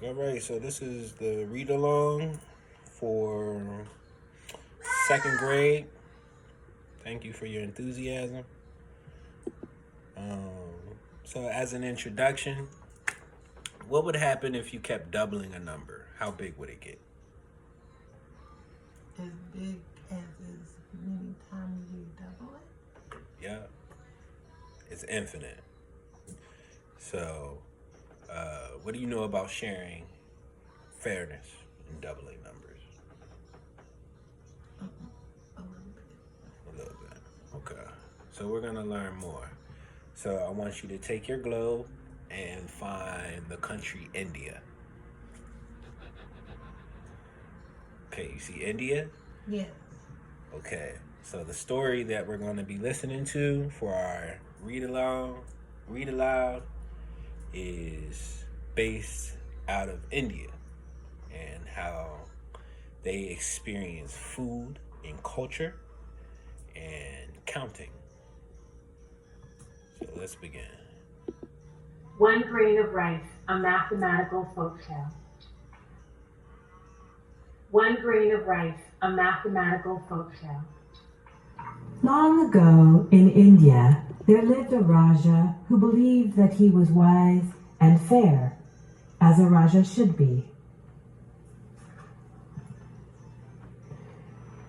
All right, so this is the read along for second grade. Thank you for your enthusiasm. So, as an introduction, what would happen if you kept doubling a number? How big would it get? As big as many times you double it? Yeah, it's infinite. So, what do you know about sharing fairness and doubling numbers? A little bit. A little bit. Okay. So, we're going to learn more. So, I want you to take your globe and find the country India. Okay, you see India? Yes. Okay. So the story that we're going to be listening to for our read aloud is based out of India and how they experience food and culture and counting. So let's begin. One grain of rice, a mathematical folktale. One grain of rice, a mathematical folktale. Long ago in India, there lived a Raja who believed that he was wise and fair, as a Raja should be.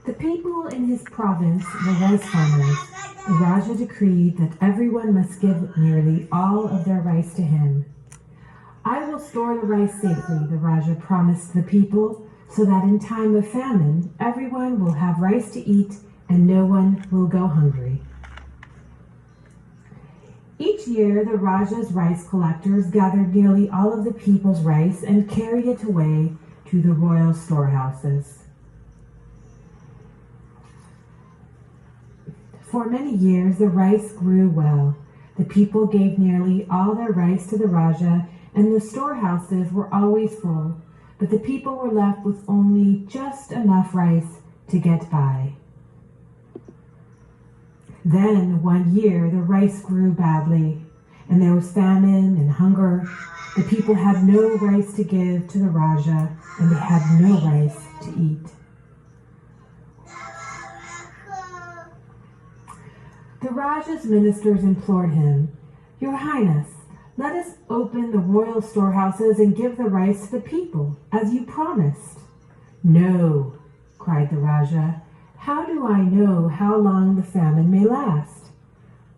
The people in his province were rice farmers. The Raja decreed that everyone must give nearly all of their rice to him. I will store the rice safely, the Raja promised the people, so that in time of famine, everyone will have rice to eat and no one will go hungry. Each year, the Raja's rice collectors gathered nearly all of the people's rice and carried it away to the royal storehouses. For many years, the rice grew well. The people gave nearly all their rice to the Raja, and the storehouses were always full, but the people were left with only just enough rice to get by. Then, one year, the rice grew badly, and there was famine and hunger. The people had no rice to give to the Raja, and they had no rice to eat. The Raja's ministers implored him, "Your Highness, let us open the royal storehouses and give the rice to the people, as you promised." "No," cried the Raja. "How do I know how long the famine may last?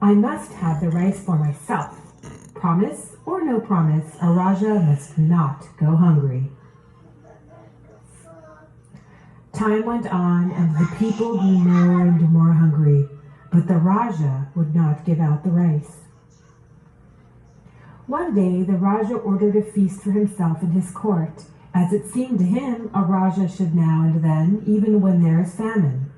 I must have the rice for myself. Promise or no promise, a Raja must not go hungry." Time went on, and the people grew more and more hungry, but the Raja would not give out the rice. One day, the Raja ordered a feast for himself and his court, as it seemed to him a Raja should now and then, even when there is famine.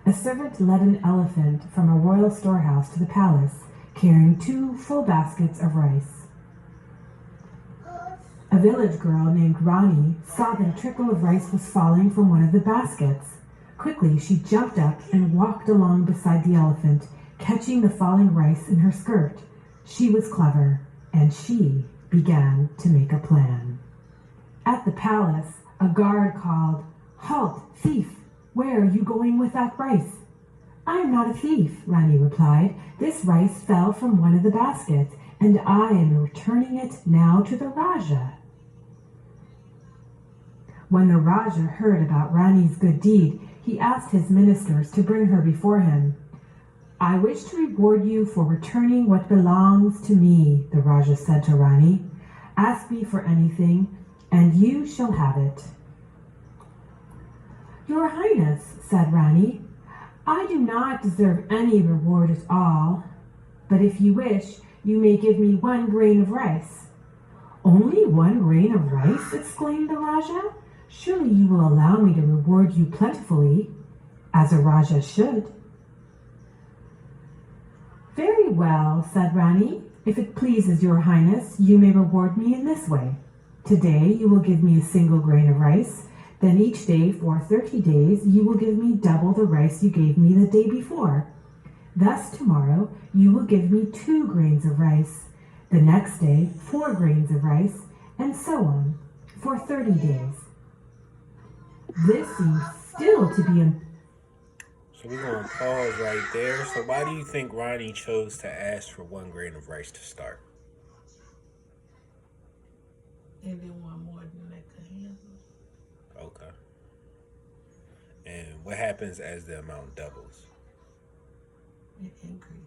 A servant led an elephant from a royal storehouse to the palace, carrying 2 full baskets of rice. A village girl named Rani saw that a trickle of rice was falling from one of the baskets. Quickly, she jumped up and walked along beside the elephant, catching the falling rice in her skirt. She was clever, and she began to make a plan. At the palace, a guard called, "Halt, thief! Where are you going with that rice?" "I am not a thief," Rani replied. "This rice fell from one of the baskets, and I am returning it now to the Raja." When the Raja heard about Rani's good deed, he asked his ministers to bring her before him. "I wish to reward you for returning what belongs to me," the Raja said to Rani. "Ask me for anything, and you shall have it." "Your Highness," said Rani, "I do not deserve any reward at all, but if you wish, you may give me 1 grain of rice." "Only 1 grain of rice?" exclaimed the Raja. "Surely you will allow me to reward you plentifully, as a Raja should." "Very well," said Rani. "If it pleases your Highness, you may reward me in this way. Today you will give me a single grain of rice. Then each day for 30 days you will give me double the rice you gave me the day before. Thus tomorrow you will give me 2 grains of rice. The next day 4 grains of rice, and so on. for 30 days. This seems still to be So we're going to pause right there. So why do you think Ronnie chose to ask for 1 grain of rice to start? They didn't want more than they could handle. Okay. And what happens as the amount doubles? It increases.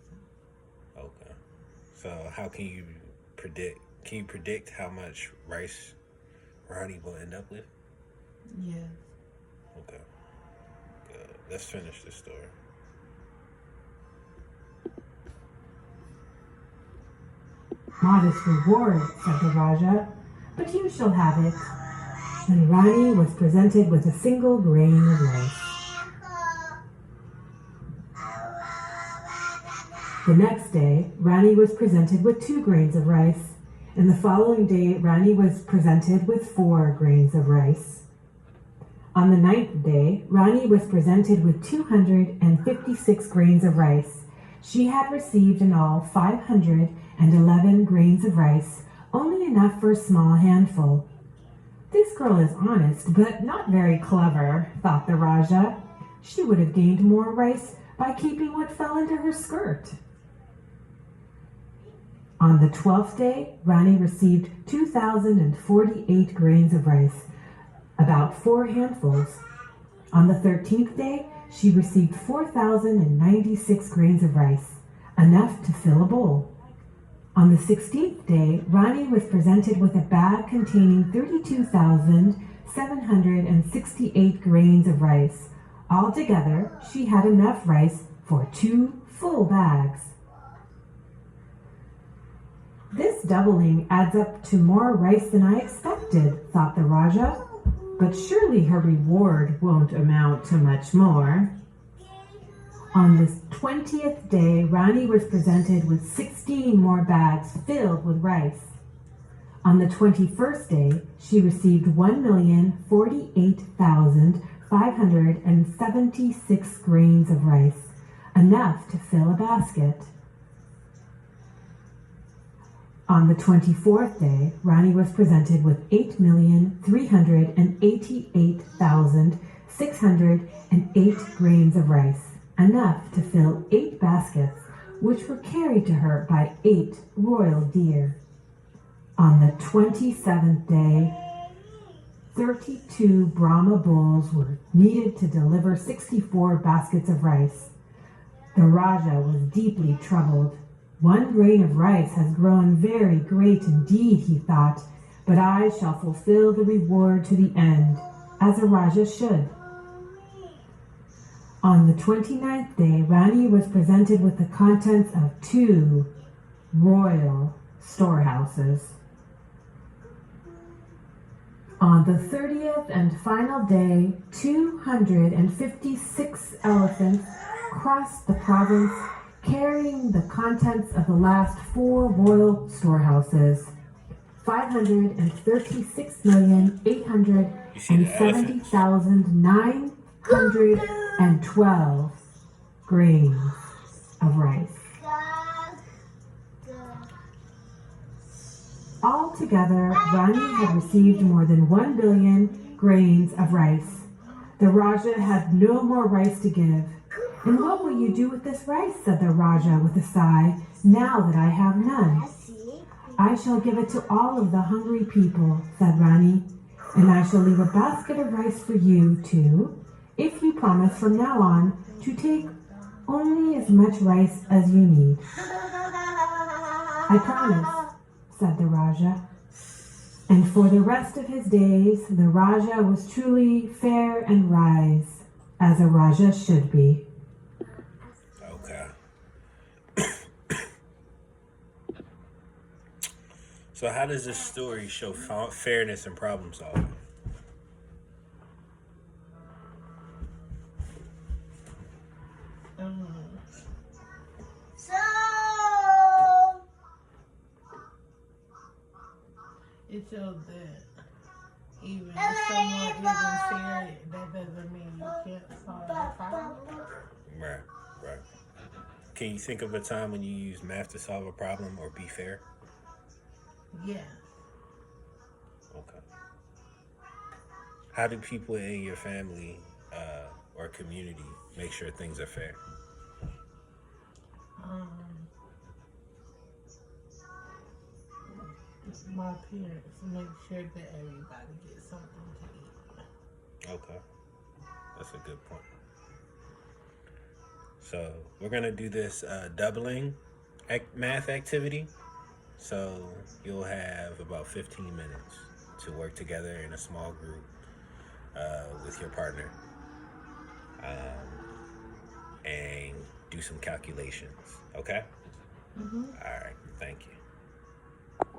Okay. So how can you predict? Can you predict how much rice Ronnie will end up with? Yes. Okay. Good. Let's finish the story. modest reward, said the Raja, but you shall have it. And Rani was presented with a single grain of rice. The next day, Rani was presented with 2 grains of rice, and the following day, Rani was presented with 4 grains of rice. On the 9th day, Rani was presented with 256 grains of rice. She had received in all 511 grains of rice, only enough for a small handful. This girl is honest, but not very clever, thought the Raja. She would have gained more rice by keeping what fell into her skirt. On the 12th day, Rani received 2,048 grains of rice, about 4 handfuls. On the 13th day, she received 4,096 grains of rice, enough to fill a bowl. On the 16th day, Rani was presented with a bag containing 32,768 grains of rice. Altogether, she had enough rice for 2 full bags. This doubling adds up to more rice than I expected, thought the Raja. But surely her reward won't amount to much more. On the 20th day, Rani was presented with 16 more bags filled with rice. On the 21st day, she received 1,048,576 grains of rice, enough to fill a basket. On the 24th day, Rani was presented with 8,388,608 grains of rice, enough to fill 8 baskets, which were carried to her by 8 royal deer. On the 27th day, 32 Brahma bulls were needed to deliver 64 baskets of rice. The Raja was deeply troubled. 1 grain of rice has grown very great indeed, he thought, but I shall fulfill the reward to the end, as a Raja should. On the 29th day, Rani was presented with the contents of 2 royal storehouses. On the 30th and final day, 256 elephants crossed the province, carrying the contents of the last 4 royal storehouses, 536,870,912 grains of rice. Altogether, Rani had received more than 1 billion grains of rice. The Raja had no more rice to give. And what will you do with this rice, said the Raja with a sigh, now that I have none? I shall give it to all of the hungry people, said Rani, and I shall leave a basket of rice for you, too, if you promise from now on to take only as much rice as you need. I promise, said the Raja. And for the rest of his days, the Raja was truly fair and wise, as a Raja should be. So how does this story show fairness and problem solving? It shows that even if someone isn't fair, that doesn't mean you can't solve the problem. Right. Can you think of a time when you use math to solve a problem or be fair? Yeah. Okay. How do people in your family or community make sure things are fair? Um, my parents make sure that everybody gets something to eat. Okay, that's a good point. So we're gonna do this doubling math activity. So you'll have about 15 minutes to work together in a small group with your partner and do some calculations. Okay? Mm-hmm. All right. Thank you.